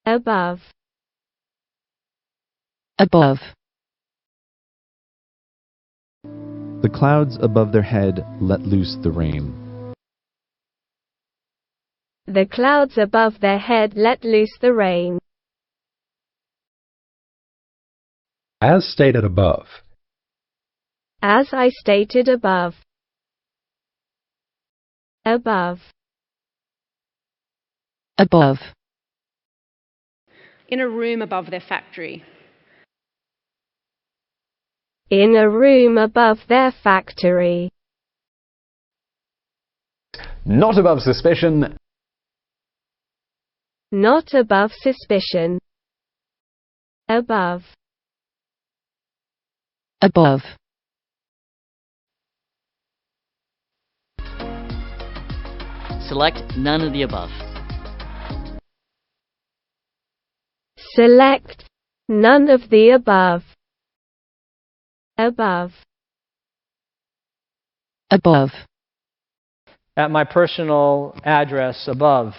Above. Above. The clouds above their head let loose the rain. The clouds above their head let loose the rain. As stated above. As I stated above. Above. Above. In a room above their factory. In a room above their factory. Not above suspicion. Not above suspicion. Above. Above. Select none of the above. Select none of the above. Above. Above. At my personal address above.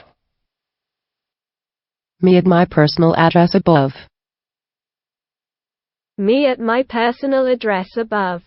Me at my personal address above. Me at my personal address above.